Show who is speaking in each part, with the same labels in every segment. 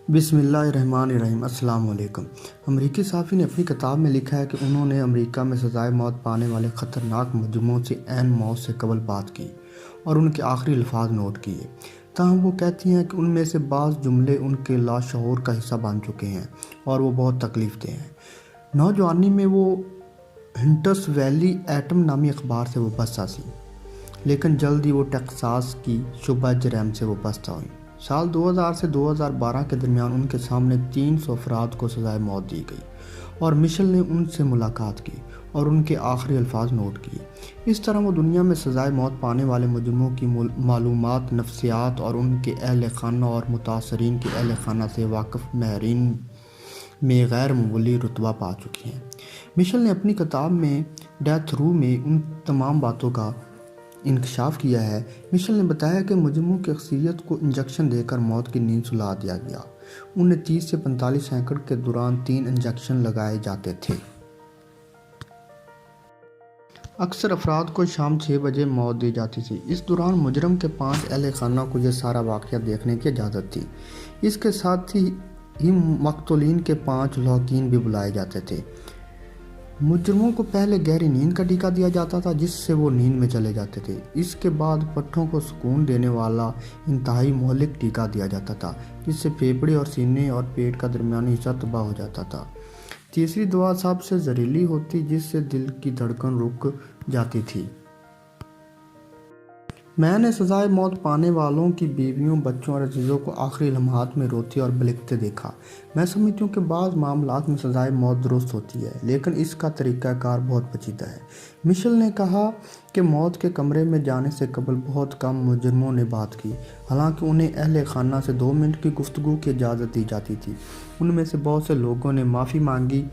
Speaker 1: بسم اللہ الرحمن الرحیم۔ السلام علیکم۔ امریکی صحافی نے اپنی کتاب میں لکھا ہے کہ انہوں نے امریکہ میں سزائے موت پانے والے خطرناک مجرموں سے عین موت سے قبل بات کی اور ان کے آخری الفاظ نوٹ کیے۔ تاہم وہ کہتی ہیں کہ ان میں سے بعض جملے ان کے لاشعور کا حصہ بن چکے ہیں اور وہ بہت تکلیف دہ ہیں۔ نوجوانی میں وہ ہنٹس ویلی ایٹم نامی اخبار سے وابستہ تھیں، لیکن جلد ہی وہ ٹیکساس کی شعبہ جرائم سے وابستہ ہوئیں۔ سال 2000 سے 2012 کے درمیان ان کے سامنے 300 افراد کو سزائے موت دی گئی اور مشل نے ان سے ملاقات کی اور ان کے آخری الفاظ نوٹ کیے۔ اس طرح وہ دنیا میں سزائے موت پانے والے مجرموں کی معلومات، نفسیات اور ان کے اہل خانہ اور متاثرین کے اہل خانہ سے واقف ماہرین میں غیر معمولی رتبہ پا چکی ہیں۔ مشل نے اپنی کتاب میں ڈیتھ رو میں ان تمام باتوں کا انکشاف کیا ہے۔ مشل نے بتایا کہ مجرموں کی اکثریت کو انجیکشن دے کر موت کی نیند سلا دیا گیا۔ انہیں 30 سے 45 سیکنڈ کے دوران 3 انجیکشن لگائے جاتے تھے۔ اکثر افراد کو شام 6 بجے موت دی جاتی تھی۔ اس دوران مجرم کے 5 اہل خانہ کو یہ سارا واقعہ دیکھنے کی اجازت تھی۔ اس کے ساتھ ہی مقتولین کے 5 لواحقین بھی بلائے جاتے تھے۔ مجرموں کو پہلے گہری نیند کا ٹیکہ دیا جاتا تھا، جس سے وہ نیند میں چلے جاتے تھے۔ اس کے بعد پٹھوں کو سکون دینے والا انتہائی مہلک ٹیکہ دیا جاتا تھا، جس سے پھیپھڑے اور سینے اور پیٹ کا درمیانی حصہ تباہ ہو جاتا تھا۔ تیسری دوا سب سے زہریلی ہوتی، جس سے دل کی دھڑکن رک جاتی تھی۔ میں نے سزائے موت پانے والوں کی بیویوں، بچوں اور عزیزوں کو آخری لمحات میں روتے اور بلکتے دیکھا۔ میں سمجھتی ہوں کہ بعض معاملات میں سزائے موت درست ہوتی ہے، لیکن اس کا طریقہ کار بہت پیچیدہ ہے۔ مشل نے کہا کہ موت کے کمرے میں جانے سے قبل بہت کم مجرموں نے بات کی، حالانکہ انہیں اہل خانہ سے 2 منٹ کی گفتگو کی اجازت دی جاتی تھی۔ ان میں سے بہت سے لوگوں نے معافی مانگی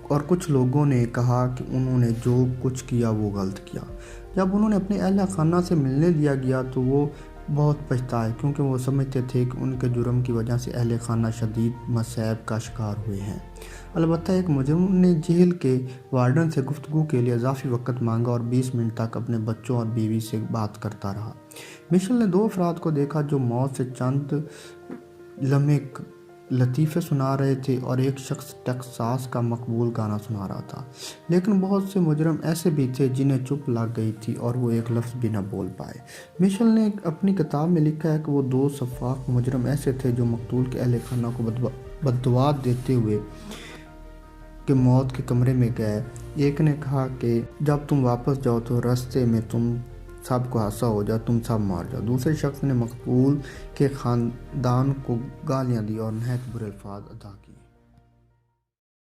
Speaker 1: اور کچھ لوگوں نے کہا کہ انہوں نے جو کچھ کیا وہ غلط کیا۔ جب انہیں اپنے اہل خانہ سے ملنے دیا گیا تو وہ بہت پچھتائے، کیونکہ وہ سمجھتے تھے کہ ان کے جرم کی وجہ سے اہل خانہ شدید مصائب کا شکار ہوئے ہیں۔ البتہ ایک مجرم نے جیل کے وارڈن سے گفتگو کے لیے اضافی وقت مانگا اور 20 منٹ تک اپنے بچوں اور بیوی سے بات کرتا رہا۔ مشل نے 2 افراد کو دیکھا جو موت سے چند لمحے لطیفے سنا رہے تھے اور ایک شخص ٹیکساس کا مقبول گانا سنا رہا تھا، لیکن بہت سے مجرم ایسے بھی تھے جنہیں چپ لگ گئی تھی اور وہ ایک لفظ بھی نہ بول پائے۔ مشل نے اپنی کتاب میں لکھا ہے کہ وہ 2 شفاق مجرم ایسے تھے جو مقتول کے اہل خانہ کو بددعا دیتے ہوئے کہ موت کے کمرے میں گئے۔ ایک نے کہا کہ جب تم واپس جاؤ تو راستے میں تم سب کو حادثہ ہو جائے، تم سب مار جاؤ۔ دوسرے شخص نے مقتول کے خاندان کو گالیاں دی اور نہایت برے الفاظ ادا کیے۔